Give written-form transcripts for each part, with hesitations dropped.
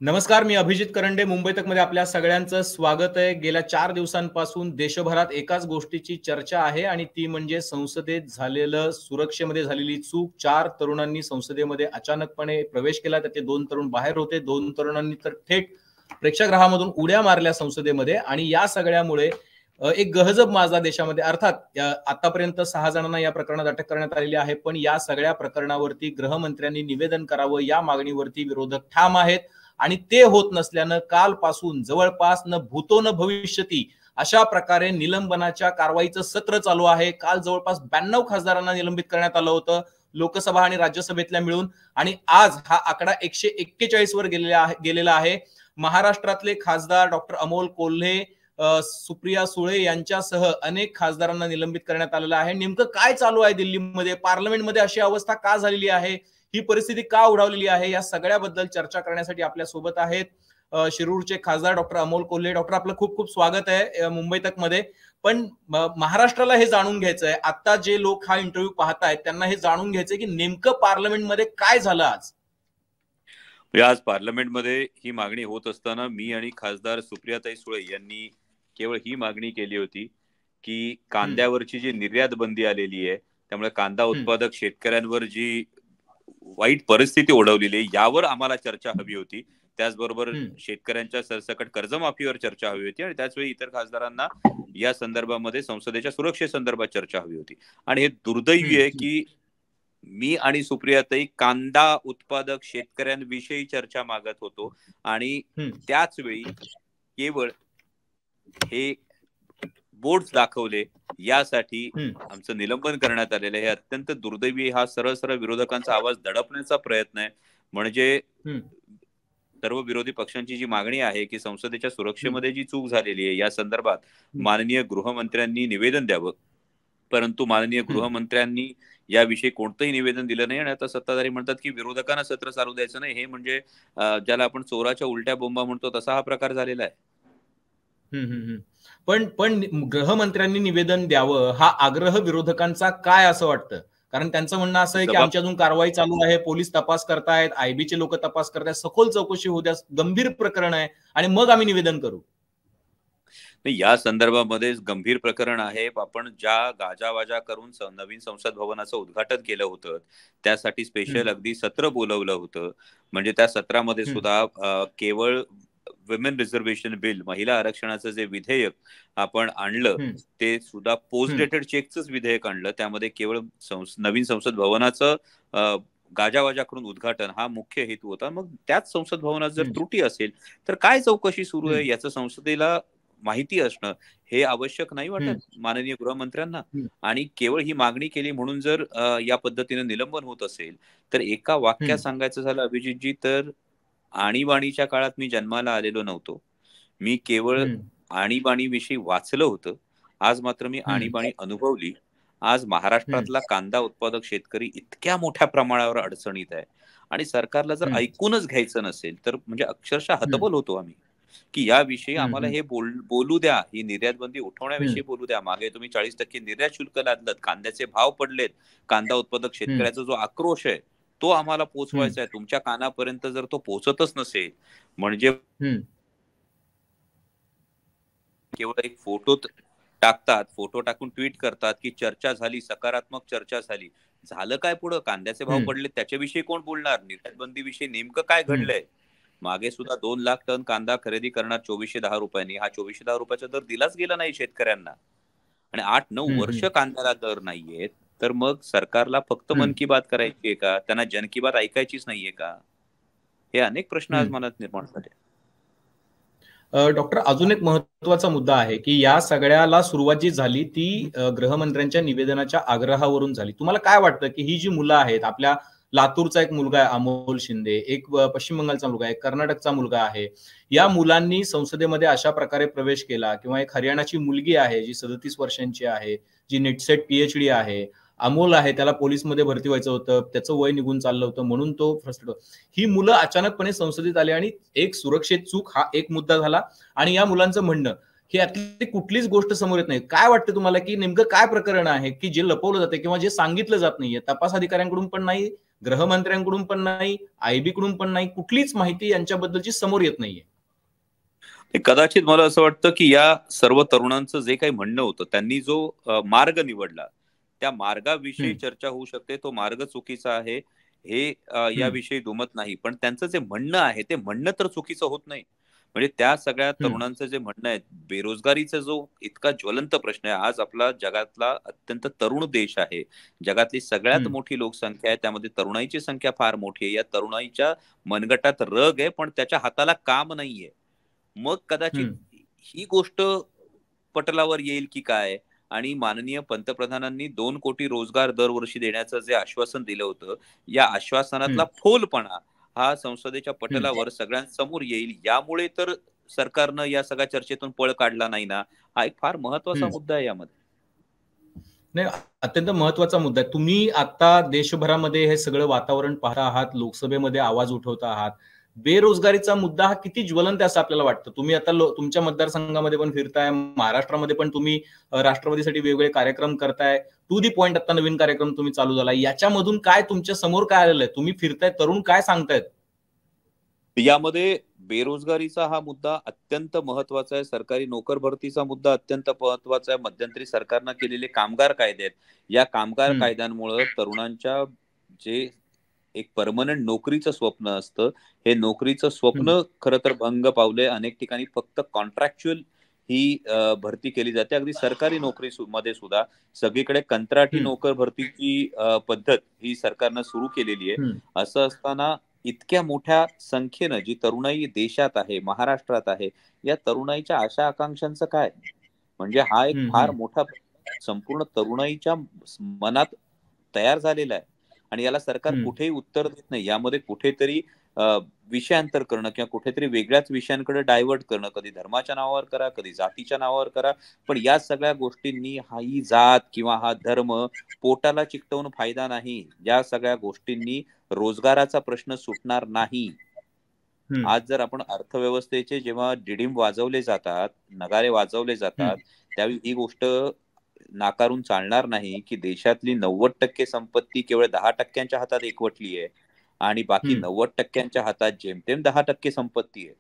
नमस्कार, मी अभिजित करंडे. मुंबई तक मध्ये आपल्या सगळ्यांचं स्वागत आहे. गेल्या 4 दिवसांपासून देशभरात एकाच गोष्टीची चर्चा आहे आणि ती म्हणजे संसदेत झालेलं सुरक्षेमध्ये झालेली चूक. 4 तरुणांनी संसदेमध्ये अचानकपणे प्रवेश केला. त्यातले 2 तरुण बाहेर होते. 2 तरुणांनी तर थेट प्रेक्षागृहामधून उड्या मारल्या संसदेमध्ये आणि या सगळ्यामुळे एक गहजब माजला देशामध्ये. अर्थात आतापर्यंत 6 जणांना या प्रकरणात अटक करण्यात आलेली आहे. पण या सगळ्या प्रकरणावरती गृहमंत्र्यांनी निवेदन करावं या मागणीवरती विरोधक ठाम आहेत. आणि ते होत नसल्यानं कालपासून जवळपास न भूतो न भविष्यती अशा प्रकारे निलंबनाच्या कारवाईचं सत्र चालू आहे. काल जवळपास 92 खासदारांना निलंबित करण्यात आलं होतं लोकसभा आणि राज्यसभेतल्या मिळून. आणि आज हा आकडा 141 वर गेलेला आहे. महाराष्ट्रातले खासदार डॉक्टर अमोल कोल्हे, सुप्रिया सुळे यांच्यासह अनेक खासदारांना निलंबित करण्यात आलेलं आहे. नेमकं काय चालू आहे दिल्लीमध्ये, पार्लमेंटमध्ये अशी अवस्था का झालेली आहे, ही परिस्थिती का उडावलेली आहे, या सगळ्याबद्दल चर्चा करण्यासाठी आपल्या सोबत आहेत शिरूरचे खासदार डॉक्टर अमोल कोल्हे. डॉक्टर, आपलं खूप खूप स्वागत आहे मुंबई तक मध्ये. पण महाराष्ट्राला हे जाणून घ्यायचंय, आता जे लोक हा इंटरव्ह्यू पाहतायत त्यांना हे जाणून घ्यायचंय की नेमकं पार्लमेंटमध्ये काय झालं आज. आज पार्लमेंटमध्ये ही मागणी होत असताना मी आणि खासदार सुप्रियाताई सुळे यांनी केवळ ही मागणी केली होती की कांद्यावरची जी निर्यात बंदी आलेली आहे त्यामुळे कांदा उत्पादक शेतकऱ्यांवर जी वाईट परिस्थिती ओढवलेली आहे यावर आम्हाला चर्चा हवी होती. त्याचबरोबर शेतकऱ्यांच्या सरसकट कर्जमाफीवर चर्चा हवी होती आणि त्याचवेळी इतर खासदारांना या संदर्भामध्ये संसदेच्या सुरक्षेसंदर्भात चर्चा हवी होती. आणि हे दुर्दैवी आहे की मी आणि सुप्रियाताई कांदा उत्पादक शेतकऱ्यांविषयी चर्चा मागत होतो आणि त्याच वेळी केवळ हे बोर्ड दाखवले यासाठी आमचं निलंबन करण्यात आलेलं आहे. अत्यंत दुर्दैवी. हा सरळ सरळ विरोधकांचा आवाज दडपण्याचा प्रयत्न आहे. म्हणजे सर्व विरोधी पक्षांची जी मागणी आहे की संसदेच्या सुरक्षेमध्ये जी चूक झालेली आहे या संदर्भात माननीय गृहमंत्र्यांनी निवेदन द्यावं, परंतु माननीय गृहमंत्र्यांनी याविषयी कोणतंही निवेदन दिलं नाही. आणि आता सत्ताधारी म्हणतात की विरोधकांना सत्र चालू द्यायचं नाही. हे म्हणजे ज्याला आपण चोराच्या उलट्या बोंबा म्हणतो तसा हा प्रकार झालेला आहे. पण गृहमंत्र्यांनी निवेदन द्यावं हा आग्रह विरोधकांचा काय असं वाटतं? कारण त्यांचं म्हणणं असं आहे की आमची अजून कारवाई चालू आहे, पोलीस तपास करतायत, आयबीचे लोक तपास करतायत, सखोल चौकशी होऊ द्या, गंभीर प्रकरण आहे आणि मग आम्ही निवेदन करू. या संदर्भामध्ये गंभीर प्रकरण आहे. आपण ज्या गाजावाजा करून नवीन संसद भवनाचं उद्घाटन केलं होतं त्यासाठी स्पेशल अगदी सत्र बोलवलं होतं. म्हणजे त्या सत्रामध्ये सुद्धा केवळ विमेन रिझर्वेशन बिल, महिला आरक्षणाचं जे विधेयक आपण आणलं ते सुद्धा पोस्ट डेटेड चेकचंच विधेयक आणलं. त्यामध्ये केवळ नवीन संसद भवनाचं गाजावाजा करून उद्घाटन हा मुख्य हेतू होता. मग त्याच संसद भवनात जर त्रुटी असेल तर काय चौकशी सुरू आहे याचं संसदेला माहिती असणं हे आवश्यक नाही वाटत माननीय गृहमंत्र्यांना. आणि केवळ ही मागणी केली म्हणून जर या पद्धतीने निलंबन होत असेल तर एका वाक्यात सांगायचं झालं अभिजितजी, तर आणीबाणीच्या काळात मी जन्माला आलेलो नव्हतो. मी केवळ आणीबाणीविषयी वाचलं होतं. आज मात्र मी आणीबाणी अनुभवली. आज महाराष्ट्रातला कांदा उत्पादक शेतकरी इतक्या मोठ्या प्रमाणावर अडचणीत आहे आणि सरकारला जर ऐकूनच घ्यायचं नसेल तर म्हणजे अक्षरशः हतबल होतो आम्ही की याविषयी आम्हाला हे बोलू द्या. ही निर्यात बंदी उठवण्याविषयी बोलू द्या. मागे तुम्ही 40% निर्यात शुल्क लादलं, कांद्याचे भाव पडलेत, कांदा उत्पादक शेतकऱ्याचा जो आक्रोश आहे तो आम्हाला पोहोचवायचा आहे. तुमच्या कानापर्यंत जर तो पोहोचतच नसेल म्हणजे केवळ एक फोटो टाकतात, फोटो टाकून ट्विट करतात की चर्चा झाली, सकारात्मक चर्चा झाली. झालं काय पुढं? कांद्याचे भाव पडले त्याच्याविषयी कोण बोलणार? निर्यात बंदीविषयी नेमकं काय घडलंय? मागे सुद्धा 2 लाख टन कांदा खरेदी करणार 2410 रुपयांनी. हा 2410 रुपयाचा दर दिलाच गेला नाही शेतकऱ्यांना आणि 8-9 वर्ष कांद्याला दर नाहीयेत. तर मग सरकारला फक्त मन की बात करायची आहे का? त्यांना जन की बात ऐकायचीच नाहीये का? हे अनेक प्रश्न आज मनात निर्माण झाले. डॉक्टर, अजून एक महत्वाचा मुद्दा आहे की या सगळ्याला सुरुवात जी झाली ती गृहमंत्र्यांच्या निवेदनाच्या आग्रहावरून झाली. तुम्हाला काय वाटतं की ही जी मुलं आहेत, आपल्या लातूरचा एक मुलगा आहे अमोल शिंदे, एक पश्चिम बंगालचा मुलगा आहे, कर्नाटकचा मुलगा आहे, या मुलांनी संसदेमध्ये अशा प्रकारे प्रवेश केला, किंवा एक हरियाणाची मुलगी आहे जी 37 वर्षांची आहे, जी नेटसेट PhD आहे, अमोल आहे, त्याला पोलीसमध्ये भरती व्हायचं होतं, त्याचं वय निघून चाललं होतं म्हणून तो फ्रस्ट्रेट. ही मुलं अचानकपणे संसदेत आली आणि एक सुरक्षेत चूक हा एक मुद्दा झाला आणि या मुलांचं म्हणणं ही यातली कुठलीच गोष्ट समोर येत नाही. काय वाटतं तुम्हाला की नेमकं काय प्रकरण आहे की जे लपवलं जाते किंवा जे सांगितलं जात नाहीये, तपास अधिकाऱ्यांकडून पण नाही, गृहमंत्र्यांकडून पण नाही, आयबी कडून पण नाही, कुठलीच माहिती यांच्याबद्दलची समोर येत नाहीये. कदाचित मला असं वाटतं की या सर्व तरुणांचं जे काही म्हणणं होतं, त्यांनी जो मार्ग निवडला, त्या मार्गाविषयी चर्चा होऊ शकते. तो मार्ग चुकीचा आहे हे याविषयी दुमत नाही. पण त्यांचं जे म्हणणं आहे ते म्हणणं तर चुकीचं होत नाही. म्हणजे त्या सगळ्या तरुणांचं जे म्हणणं आहे, बेरोजगारीचा जो इतका ज्वलंत प्रश्न आहे, आज आपला जगातला अत्यंत तरुण देश आहे. जगातली सगळ्यात मोठी लोकसंख्या आहे, त्यामध्ये तरुणाईची संख्या फार मोठी आहे. या तरुणाईच्या मनगटात रग आहे, पण त्याच्या हाताला काम नाहीये. मग कदाचित ही गोष्ट पटलावर येईल की काय? आणि माननीय पंतप्रधानांनी 2 कोटी रोजगार दरवर्षी देण्याचं जे आश्वासन दिलं होतं, या आश्वासनातला फोलपणा हा संसदेच्या पटलावर सगळ्यांसमोर येईल. यामुळे तर सरकारनं या सगळ्या चर्चेतून पळ काढला नाही ना, हा एक फार महत्वाचा मुद्दा आहे यामध्ये. नाही, अत्यंत महत्वाचा मुद्दा आहे. तुम्ही आता देशभरामध्ये हे सगळं वातावरण पाहता आहात, लोकसभेमध्ये आवाज उठवता आहात. बेरोजगारीचा मुद्दा हा किती ज्वलंत आहे असं आपल्याला वाटतं. तुम्ही आता तुमच्या मतदारसंघामध्ये पण फिरताय, महाराष्ट्रामध्ये पण तुम्ही राष्ट्रवादीसाठी वेगवेगळे कार्यक्रम करताय. टू दी पॉइंट आता नवीन कार्यक्रम तुम्ही चालू झाला. याच्यामधून काय तुमच्या समोर काय आलेलं आहे? तुम्ही फिरताय, तरुण काय सांगतायत? यामध्ये बेरोजगारीचा हा मुद्दा अत्यंत महत्वाचा आहे. सरकारी नोकर भरतीचा मुद्दा अत्यंत महत्वाचा आहे. मध्यंतरी सरकारनं केलेले कामगार कायदे आहेत. या कामगार कायद्यांमुळे तरुणांच्या जे एक परमनंट नोकरीचं स्वप्न असतं, हे नोकरीचं स्वप्न खरं तर भंग पावलंय. अनेक ठिकाणी फक्त कॉन्ट्रॅक्च्युअल ही भरती केली जाते. अगदी सरकारी नोकरी मध्ये सुद्धा सगळीकडे कंत्राटी नोकर भरतीची पद्धत ही सरकारनं सुरू केलेली आहे. असं असताना इतक्या मोठ्या संख्येनं जी तरुणाई देशात आहे, महाराष्ट्रात आहे, या तरुणाईच्या आशा आकांक्षांचं काय? म्हणजे हा एक फार मोठा संपूर्ण तरुणाईच्या मनात तयार झालेला आहे आणि याला सरकार कुठेही उत्तर देत नाही. यामध्ये कुठेतरी विषयांतर करणं किंवा कुठेतरी वेगळ्याच विषयांकडे डायव्हर्ट करणं, कधी धर्माच्या नावावर करा, कधी जातीच्या नावावर करा, पण या सगळ्या गोष्टींनी ही जात किंवा हा धर्म पोटाला चिकटवून फायदा नाही. या सगळ्या गोष्टींनी रोजगाराचा प्रश्न सुटणार नाही. आज जर आपण अर्थव्यवस्थेचे जेव्हा डिडीम वाजवले जातात, नगारे वाजवले जातात, त्यावेळी ही गोष्ट नाकारून चालणार नाही की देशातली 90% संपत्ती केवळ 10% हातात एकवटली आहे आणि बाकी 90% हातात जेमतेम 10% संपत्ती आहे.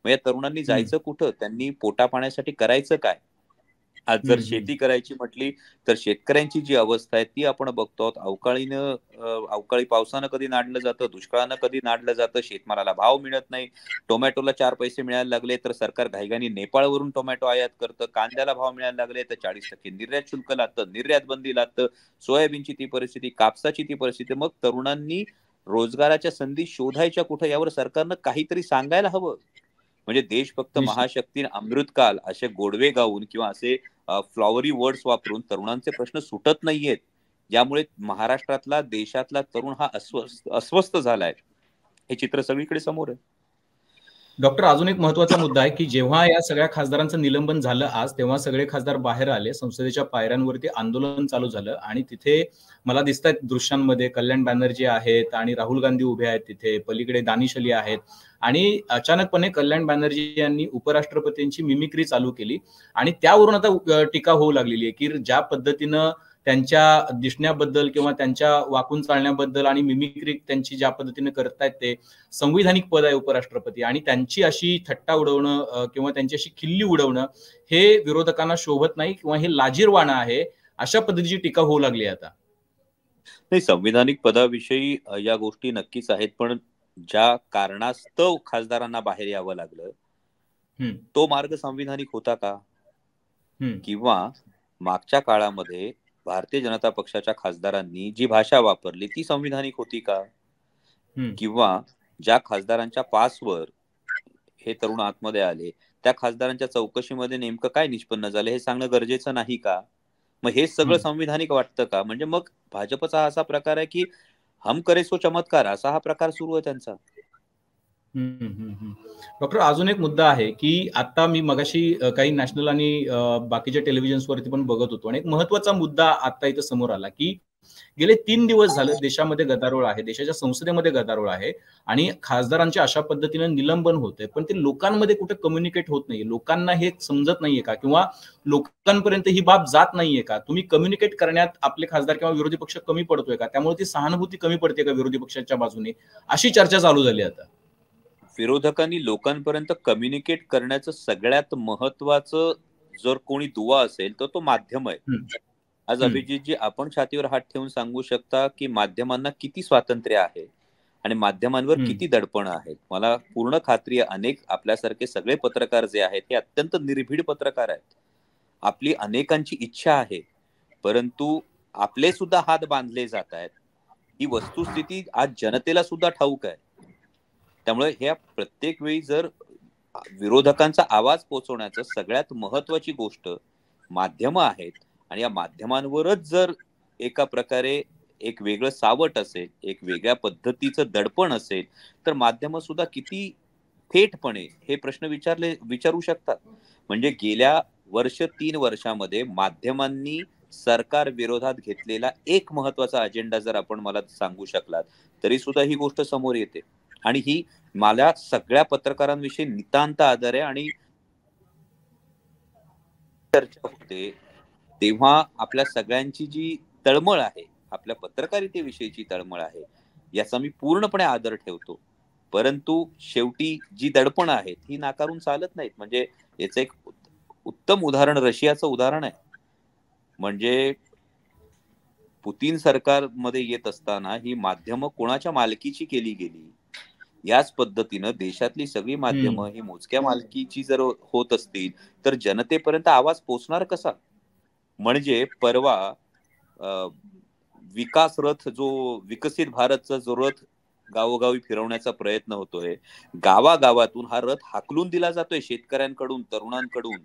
मग या तरुणांनी जायचं कुठं? त्यांनी पोटापाण्यासाठी करायचं काय? आज जर शेती करायची म्हटली तर शेतकऱ्यांची जी अवस्था आहे ती आपण बघतो आहोत. अवकाळी पावसानं कधी नाडलं जातं, दुष्काळानं कधी नाडलं जातं, शेतमालाला भाव मिळत नाही. टोमॅटोला 4 पैसे मिळायला लागले तर सरकार घाईघाईने नेपाळवरून टोमॅटो आयात करतं. कांद्याला भाव मिळायला लागले तर 40% निर्यात शुल्क लागतं, निर्यात बंदी लागतं. सोयाबीनची ती परिस्थिती, कापसाची ती परिस्थिती. मग तरुणांनी रोजगाराच्या संधी शोधायच्या कुठं यावर सरकारनं काहीतरी सांगायला हवं. म्हणजे देश फक्त महाशक्ती अमृतकाल असे गोडवे गाऊन किंवा असे फ्लॉवरी वर्ड्स वापरून तरुणांचे प्रश्न सुटत नाहीयेत. यामुळे महाराष्ट्रातला देशातला तरुण हा अस्वस्थ झालाय. हे चित्र सगळीकडे समोर आहे. डॉक्टर, अजून एक महत्वाचा मुद्दा आहे की जेव्हा या सगळ्या खासदारांचं निलंबन झालं आज, तेव्हा सगळे खासदार बाहेर आले, संसदेच्या पायऱ्यांवरती आंदोलन चालू झालं आणि तिथे मला दिसतात दृश्यांमध्ये कल्याण बॅनर्जी आहेत आणि राहुल गांधी उभे आहेत, तिथे पलीकडे दानिश अली आहेत आणि अचानकपणे कल्याण बॅनर्जी यांनी उपराष्ट्रपतींची मिमिक्री चालू केली आणि त्यावरून आता टीका होऊ लागलेली आहे की ज्या पद्धतीनं त्यांच्या दिसण्याबद्दल किंवा त्यांच्या वाकून चालण्याबद्दल आणि मिमिक्री त्यांची ज्या पद्धतीने करतायत, ते संविधानिक पद आहे उपराष्ट्रपती आणि त्यांची अशी थट्टा उडवणं किंवा त्यांची अशी खिल्ली उडवणं हे विरोधकांना शोभत नाही किंवा हे लाजिरवाणं आहे, अशा पद्धतीची टीका होऊ लागली आता. नाही, संविधानिक पदाविषयी या गोष्टी नक्कीच आहेत, पण ज्या कारणास्तव खासदारांना बाहेर यावं लागलं तो मार्ग संविधानिक होता का? किंवा मागच्या काळामध्ये भारतीय जनता पक्षाच्या खासदारांनी जी भाषा वापरली ती संविधानिक होती का? किंवा ज्या खासदारांच्या पासवर हे तरुण आतमध्ये आले त्या खासदारांच्या चौकशीमध्ये नेमकं काय निष्पन्न झालं हे सांगणं गरजेचं नाही का? मग हे सगळं संविधानिक वाटतं का? म्हणजे मग भाजपचा असा प्रकार आहे की हम करे सो चमत्कार असा हा प्रकार सुरू आहे त्यांचा. डॉक्टर, अजून एक मुद्दा आहे की आता मी मगाशी काही नॅशनल आणि बाकीच्या टेलिव्हिजन्सवरती पण बघत होतो आणि एक महत्वाचा मुद्दा आता इथं समोर आला की गेले 3 दिवस झालं देशामध्ये गदारोळ आहे, देशाच्या संसदेमध्ये गदारोळ आहे आणि खासदारांच्या अशा पद्धतीनं निलंबन होतंय. पण ते लोकांमध्ये कुठे कम्युनिकेट होत नाहीये. लोकांना हे समजत नाहीये का? किंवा लोकांपर्यंत ही बाब जात नाहीये का? तुम्ही कम्युनिकेट करण्यात आपले खासदार किंवा विरोधी पक्ष कमी पडतोय का? त्यामुळे ती सहानुभूती कमी पडते का विरोधी पक्षाच्या बाजूने? अशी चर्चा चालू झाली आता. विरोधकांनी लोकांपर्यंत कम्युनिकेट करण्याचं सगळ्यात महत्वाचं जर कोणी दुवा असेल तर तो माध्यम आहे. आज अभिजितजी, आपण छातीवर हात ठेवून सांगू शकता की माध्यमांना किती स्वातंत्र्य आहे आणि माध्यमांवर किती दडपण आहे. मला पूर्ण खात्री आहे, अनेक आपल्यासारखे सगळे पत्रकार जे आहेत हे अत्यंत निर्भीड पत्रकार आहेत. आपली अनेकांची इच्छा आहे, परंतु आपले सुद्धा हात बांधले जात आहेत. ही वस्तुस्थिती आज जनतेला सुद्धा ठाऊक आहे. त्यामुळे ह्या प्रत्येक वेळी जर विरोधकांचा आवाज पोहोचवण्याचं सगळ्यात महत्वाची गोष्ट माध्यमं आहेत आणि या माध्यमांवरच जर एका प्रकारे एक वेगळं सावट असेल, एक वेगळ्या पद्धतीचं दडपण असेल, तर माध्यमं सुद्धा किती थेटपणे हे प्रश्न विचारू शकतात. म्हणजे गेल्या 3 वर्षामध्ये माध्यमांनी सरकार विरोधात घेतलेला एक महत्वाचा अजेंडा जर आपण मला सांगू शकलात तरी सुद्धा ही गोष्ट समोर येते. आणि ही मला सगळ्या पत्रकारांविषयी नितांत आदर आहे. आणि चर्चा होते तेव्हा आपल्या सगळ्यांची जी तळमळ आहे, आपल्या पत्रकारितेविषयीची तळमळ आहे, याचा मी पूर्णपणे आदर ठेवतो. परंतु शेवटी जी दडपण आहेत ही नाकारून चालत नाहीत. म्हणजे याचं एक उत्तम उदाहरण रशियाचं उदाहरण आहे. म्हणजे पुतीन सरकारमध्ये येत असताना ही माध्यमं कोणाच्या मालकीची केली गेली, याच पद्धतीनं देशातली सगळी माध्यमं ही मोजक्या मालकीची जर होत असतील तर जनतेपर्यंत आवाज पोचणार कसा? म्हणजे परवा विकास रथ, जो विकसित भारतचा जो रथ गावोगावी फिरवण्याचा प्रयत्न होतोय, गावागावातून हा रथ हाकलून दिला जातोय शेतकऱ्यांकडून, तरुणांकडून.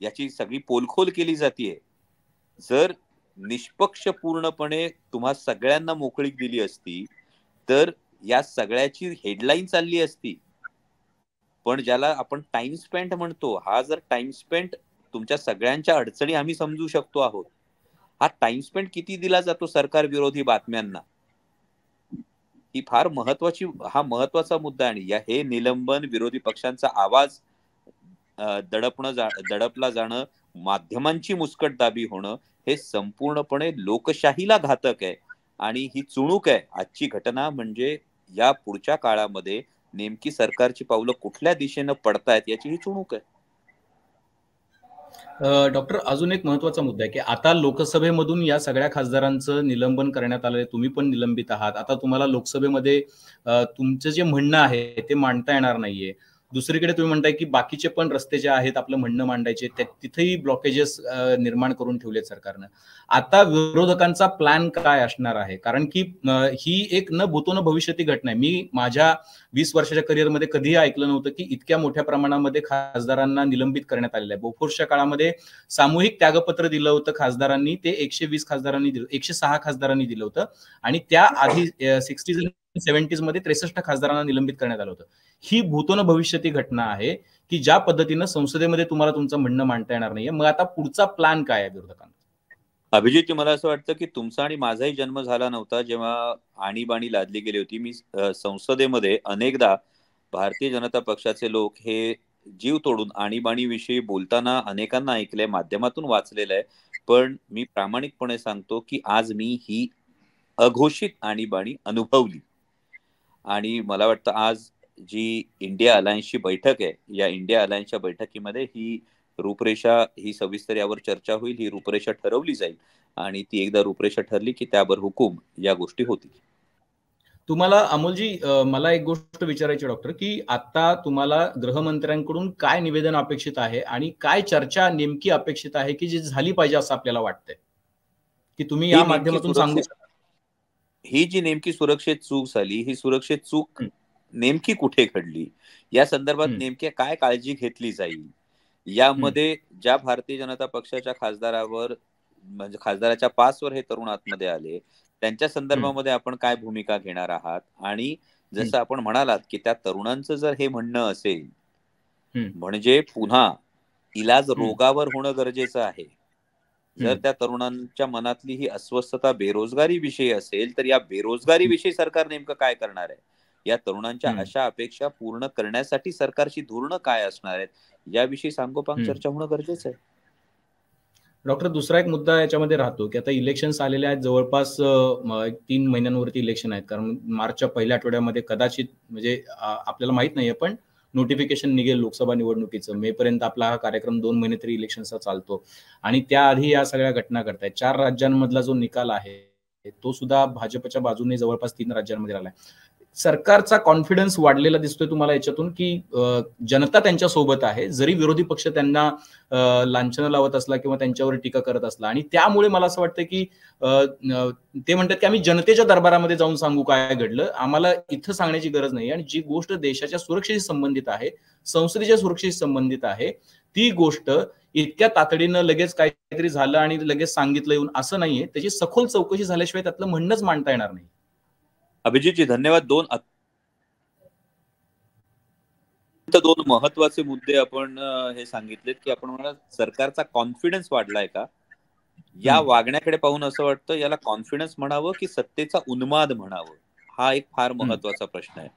याची सगळी पोलखोल केली जातीये. जर निष्पक्ष पूर्णपणे तुम्हा सगळ्यांना मोकळीक दिली असती तर या सगळ्याची हेडलाईन चालली असती. पण ज्याला आपण टाइम स्पेंट म्हणतो, हा जर टाइम स्पेंट तुमच्या सगळ्यांच्या अडचणी आम्ही समजू शकतो आहोत, हा टाइम स्पेंट किती दिला जातो सरकार विरोधी बातम्यांना, ही फार महत्वाचा मुद्दा. आणि हे निलंबन, विरोधी पक्षांचा आवाज दडपला जाणं, माध्यमांची मुस्कटदाबी होणं, हे संपूर्णपणे लोकशाहीला घातक आहे. आणि ही चुणूक आहे. आजची घटना म्हणजे या पुढच्या काळामध्ये नेमकी सरकारची पावलं कुठल्या दिशेनं पडतायत याची ही चुणूक आहे. डॉक्टर, अजून एक महत्वाचा मुद्दा आहे की आता लोकसभेमधून या सगळ्या खासदारांचं निलंबन करण्यात आलंय. तुम्ही पण निलंबित आहात. आता तुम्हाला लोकसभेमध्ये तुमचं जे म्हणणं आहे ते मांडता येणार नाहीये. दुसरीकडे तुम्ही म्हणताय की बाकीचे पण रस्ते जे आहेत आपलं म्हणणं मांडायचे, तिथेही ब्लॉकेजेस निर्माण करून ठेवलेत सरकारनं. आता विरोधकांचा प्लॅन काय असणार आहे? कारण की ही एक न भूतो न भविष्यती घटना आहे. मी माझ्या 20 वर्षाच्या करिअरमध्ये कधीही ऐकलं नव्हतं की इतक्या मोठ्या प्रमाणामध्ये खासदारांना निलंबित करण्यात आलेलं आहे. बोफोर्सच्या काळामध्ये सामूहिक त्यागपत्र दिलं होतं खासदारांनी, ते 120 खासदारांनी दिलं, 106 खासदारांनी दिलं होतं. आणि त्या आधी 60s आणि 70s मध्ये 63 खासदारांना निलंबित करण्यात आलं होतं. ही भूतो न भविष्यती घटना आहे की ज्या पद्धतीनं संसदेमध्ये तुम्हाला तुमचं म्हणणं मांडता येणार नाहीये. मग आता पुढचा प्लॅन काय आहे विरोधकांचा? अभिजितजी, मला असं वाटतं की तुमचा आणि माझाही जन्म झाला नव्हता जेव्हा आणीबाणी लादली गेली होती. मी संसदेमध्ये अनेकदा भारतीय जनता पक्षाचे लोक हे जीव तोडून आणीबाणीविषयी बोलताना अनेकांना ऐकलंय, माध्यमातून वाचलेलं आहे. पण मी प्रामाणिकपणे सांगतो की आज मी ही अघोषित आणीबाणी अनुभवली. आणि मला वाटतं आज जी इंडिया अलायन्सची बैठक आहे, या इंडिया अलायन्सच्या बैठकीमध्ये ही रूपरेषा, ही सविस्तर यावर चर्चा होईल, ही रूपरेषा ठरवली जाईल. आणि ती एकदा रूपरेषा ठरली की त्यावर हुकूम या गोष्टी होतील. तुम्हाला अमोलजी, मला एक गोष्ट विचारायची डॉक्टर, की आता तुम्हाला गृहमंत्र्यांकडून काय निवेदन अपेक्षित आहे आणि काय चर्चा नेमकी अपेक्षित आहे की जी झाली पाहिजे असं आपल्याला वाटतंय, की तुम्ही या माध्यमातून सांगू शकता? ही जी नेमकी सुरक्षित चूक झाली, ही सुरक्षित चूक नेमकी कुठे घडली, या संदर्भात नेमक्या काय काळजी घेतली जाईल, यामध्ये ज्या भारतीय जनता पक्षाच्या खासदारावर, म्हणजे खासदाराच्या पासवर हे तरुण आतमध्ये आले, त्यांच्या संदर्भामध्ये आपण काय भूमिका घेणार आहात. आणि जसं आपण म्हणालात की त्या तरुणांचं जर हे म्हणणं असेल, म्हणजे पुन्हा इलाज रोगावर होणं गरजेचं आहे, जर त्या तरुणांच्या मनातली ही अस्वस्थता बेरोजगारी विषयी असेल, तर या बेरोजगारी विषयी सरकार नेमकं काय करणार आहे? या तरुणांच्या अशा अपेक्षा पूर्ण करण्यासाठी सरकारची धोरणं काय असणार आहेत, याविषयी सांगोपांग चर्चा होणं गरजेचं आहे. डॉक्टर, दुसरा एक मुद्दा याच्यामध्ये राहतो की आता इलेक्शन्स आलेले आहेत, जवळपास 3 महिन्यांवरती इलेक्शन आहेत. कारण मार्चच्या पहिल्या आठवड्यामध्ये कदाचित, म्हणजे आपल्याला माहित नाहीये, पण नोटिफिकेशन निघेल लोकसभा निवडणुकीचं. मे पर्यंत आपला हा कार्यक्रम 2 महिने तरी इलेक्शनचा चालतो आणि त्याआधी या सगळ्या घटना घडतायत. 4 राज्यांमधला जो निकाल आहे तो सुद्धा भाजपच्या बाजूने जवळपास 3 राज्यांमध्ये आलाय. सरकारचा कॉन्फिडन्स वाढलेला दिसतोय तुम्हाला याच्यातून, की जनता त्यांच्या सोबत आहे, जरी विरोधी पक्ष त्यांना लांछनं लावत असला किंवा त्यांच्यावर टीका करत असला. आणि त्यामुळे मला असं वाटतं की ते म्हणतात की आम्ही जनतेच्या दरबारामध्ये जाऊन सांगू काय घडलं, आम्हाला इथं सांगण्याची गरज नाही. आणि जी गोष्ट देशाच्या सुरक्षेशी संबंधित आहे, संसदेच्या सुरक्षेशी संबंधित आहे, ती गोष्ट इतक्या तातडीनं लगेच काहीतरी झालं आणि लगेच सांगितलं येऊन असं नाहीये. त्याची सखोल चौकशी झाल्याशिवाय त्यातलं म्हणणंच मांडता येणार नाही. अभिजितजी धन्यवाद. दोन महत्वाचे मुद्दे आपण हे सांगितलेत की आपण म्हणा सरकारचा कॉन्फिडन्स वाढलाय का, या वागण्याकडे पाहून असं वाटतं याला कॉन्फिडन्स म्हणावं की सत्तेचा उन्माद म्हणावं, हा एक फार महत्वाचा प्रश्न आहे.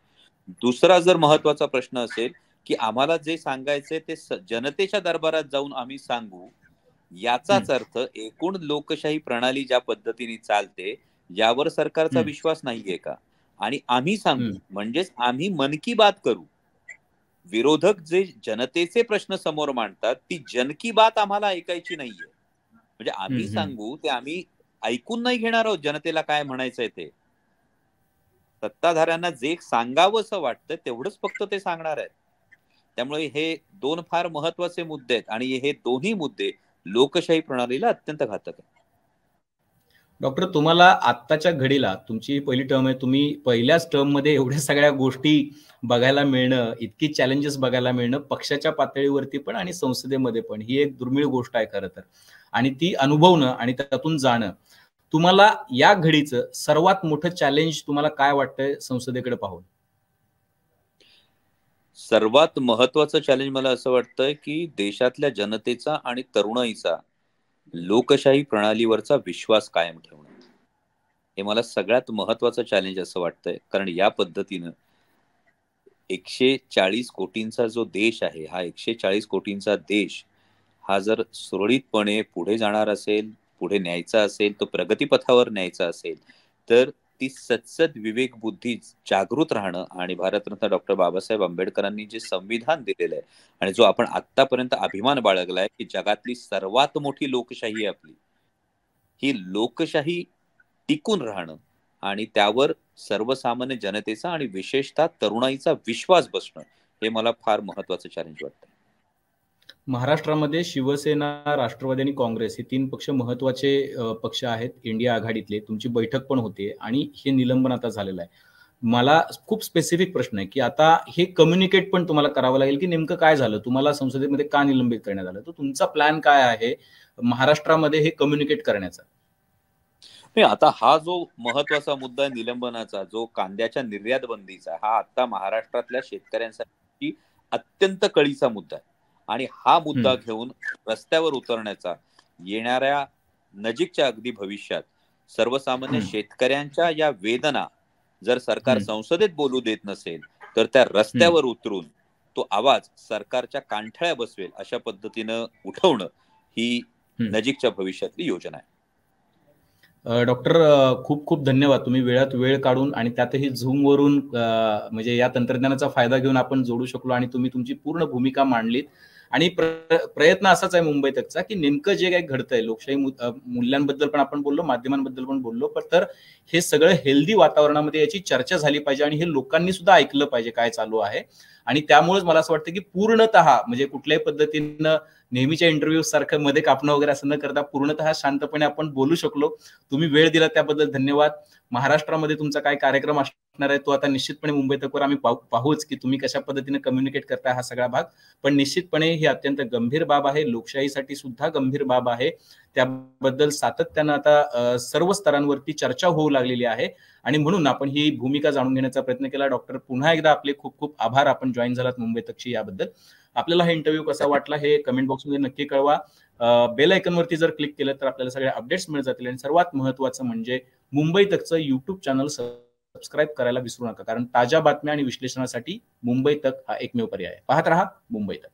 दुसरा जर महत्वाचा प्रश्न असेल की आम्हाला जे सांगायचंय ते जनतेच्या दरबारात जाऊन आम्ही सांगू, याचाच अर्थ एकूण लोकशाही प्रणाली ज्या पद्धतीने चालते यावर सरकारचा विश्वास नाहीये का? आणि आम्ही सांगू म्हणजेच आम्ही मन की बात करू. विरोधक जे जनतेचे प्रश्न समोर मांडतात ती जन की बात आम्हाला ऐकायची नाहीये. म्हणजे आम्ही सांगू ते आम्ही ऐकून नाही घेणार आहोत जनतेला काय म्हणायचंय ते. सत्ताधाऱ्यांना जे सांगावं असं वाटतं तेवढंच फक्त ते सांगणार आहेत. त्यामुळे हे दोन फार महत्वाचे मुद्दे आहेत आणि हे दोन्ही मुद्दे लोकशाही प्रणालीला अत्यंत घातक आहेत. डॉक्टर, तुम्हाला आत्ताच्या घडीला, तुमची पहिली टर्म आहे, तुम्ही पहिल्याच टर्म मध्ये एवढ्या सगळ्या गोष्टी बघायला मिळणं, इतकी चॅलेंजेस बघायला मिळणं, पक्षाच्या पातळीवरती पण आणि संसदेमध्ये पण, ही एक दुर्मिळ गोष्ट आहे खरं तर. आणि ती अनुभवणं आणि त्यातून जाणं, तुम्हाला या घडीचं सर्वात मोठं चॅलेंज तुम्हाला काय वाटतंय संसदेकडे पाहून? सर्वात महत्वाचं चॅलेंज मला असं वाटतंय की देशातल्या जनतेचा आणि तरुणाईचा लोकशाही प्रणालीवरचा विश्वास कायम ठेवणं, हे मला सगळ्यात महत्वाचं चॅलेंज असं वाटतंय. कारण या पद्धतीनं 140 कोटींचा जो देश आहे, हा 140 कोटींचा देश हा जर सुरळीतपणे पुढे जाणार असेल, पुढे न्यायचा असेल, तो प्रगतीपथावर न्यायचा असेल, तर ती सत्सद विवेक बुद्धी जागृत राहणं आणि भारतरत्न डॉक्टर बाबासाहेब आंबेडकरांनी जे संविधान दिलेलं आहे आणि जो आपण आतापर्यंत अभिमान बाळगलाय की जगातली सर्वात मोठी लोकशाही आपली, ही लोकशाही टिकून राहणं आणि त्यावर सर्वसामान्य जनतेचा आणि विशेषतः तरुणाईचा विश्वास बसणं, हे मला फार महत्वाचं चॅलेंज वाटतं. महाराष्ट्रामध्ये शिवसेना, राष्ट्रवादी आणि काँग्रेस हे 3 पक्ष महत्वाचे पक्ष आहेत इंडिया आघाडीतले. तुमची बैठक पण होते आणि हे निलंबन आता झालेलं आहे. मला खूप स्पेसिफिक प्रश्न आहे की आता हे कम्युनिकेट पण तुम्हाला करावं लागेल की नेमकं काय झालं, तुम्हाला संसदेमध्ये का निलंबित करण्यात आलं, तर तुमचा प्लॅन काय आहे महाराष्ट्रामध्ये हे कम्युनिकेट करण्याचा? आता हा जो महत्वाचा मुद्दा आहे निलंबनाचा, जो कांद्याच्या निर्यात बंदीचा, हा आता महाराष्ट्रातल्या शेतकऱ्यांसाठी अत्यंत कळीचा मुद्दा आहे. आणि हा मुद्दा घेऊन रस्त्यावर उतरण्याचा येणाऱ्या नजीकच्या अगदी भविष्यात सर्वसामान्य शेतकऱ्यांच्या या वेदना जर सरकार संसदेत बोलू देत नसेल, तर त्या रस्त्यावर उतरून तो आवाज सरकारच्या कानठळ्या बसवेल अशा पद्धतीनं उठवणं ही नजीकच्या भविष्यातली योजना आहे. डॉक्टर, खूप खूप धन्यवाद. तुम्ही वेळात वेळ काढून आणि त्यातही झूमवरून म्हणजे या तंत्रज्ञानाचा फायदा घेऊन आपण जोडू शकलो आणि तुम्ही तुमची पूर्ण भूमिका मांडलीत. आणि प्रयत्न असाच आहे मुंबई तकचा की नेमकं जे काही घडतंय, लोकशाही मूल्यांबद्दल पण आपण बोललो, माध्यमांबद्दल पण बोललो, पण तर हे सगळं हेल्दी वातावरणामध्ये याची चर्चा झाली पाहिजे आणि हे लोकांनी सुद्धा ऐकलं पाहिजे काय चालू आहे. आणि त्यामुळेच मला असं वाटतं की पूर्णतः म्हणजे कुठल्याही पद्धतीनं नेहमीच्या इंटरव्ह्यू सारखं मध्ये कापणं वगैरे असं न करता पूर्णतः शांतपणे आपण बोलू शकलो. तुम्ही वेळ दिला त्याबद्दल धन्यवाद. महाराष्ट्रामध्ये तुमचा काय कार्यक्रम असणार आहे तो आता निश्चितपणे मुंबई तकवर आम्ही पाहूच की तुम्ही कशा पद्धतीने कम्युनिकेट करताय हा सगळा भाग. पण निश्चितपणे ही अत्यंत गंभीर बाब आहे, लोकशाहीसाठी सुद्धा गंभीर बाब आहे. त्याबद्दल सातत्यानं आता सर्व स्तरांवरती चर्चा होऊ लागलेली आहे आणि म्हणून आपण ही भूमिका जाणून घेण्याचा प्रयत्न केला. डॉक्टर, पुन्हा एकदा आपले खूप खूप आभार, आपण जॉईन झालात मुंबई तकशी याबद्दल. आपल्याला हा इंटरव्ह्यू कसा वाटला हे कमेंट बॉक्समध्ये नक्की कळवा. बेल आयकॉनवरती जर क्लिक केलं तर आपल्याला सगळे अपडेट्स मिळत जातील आणि सर्वात महत्त्वाचं म्हणजे मुंबई तकचं युट्यूब चॅनल सबस्क्राईब करायला विसरू नका, कारण ताज्या बातम्या आणि विश्लेषणासाठी मुंबई तक हा एकमेव पर्याय आहे. पाहत रहा मुंबई तक.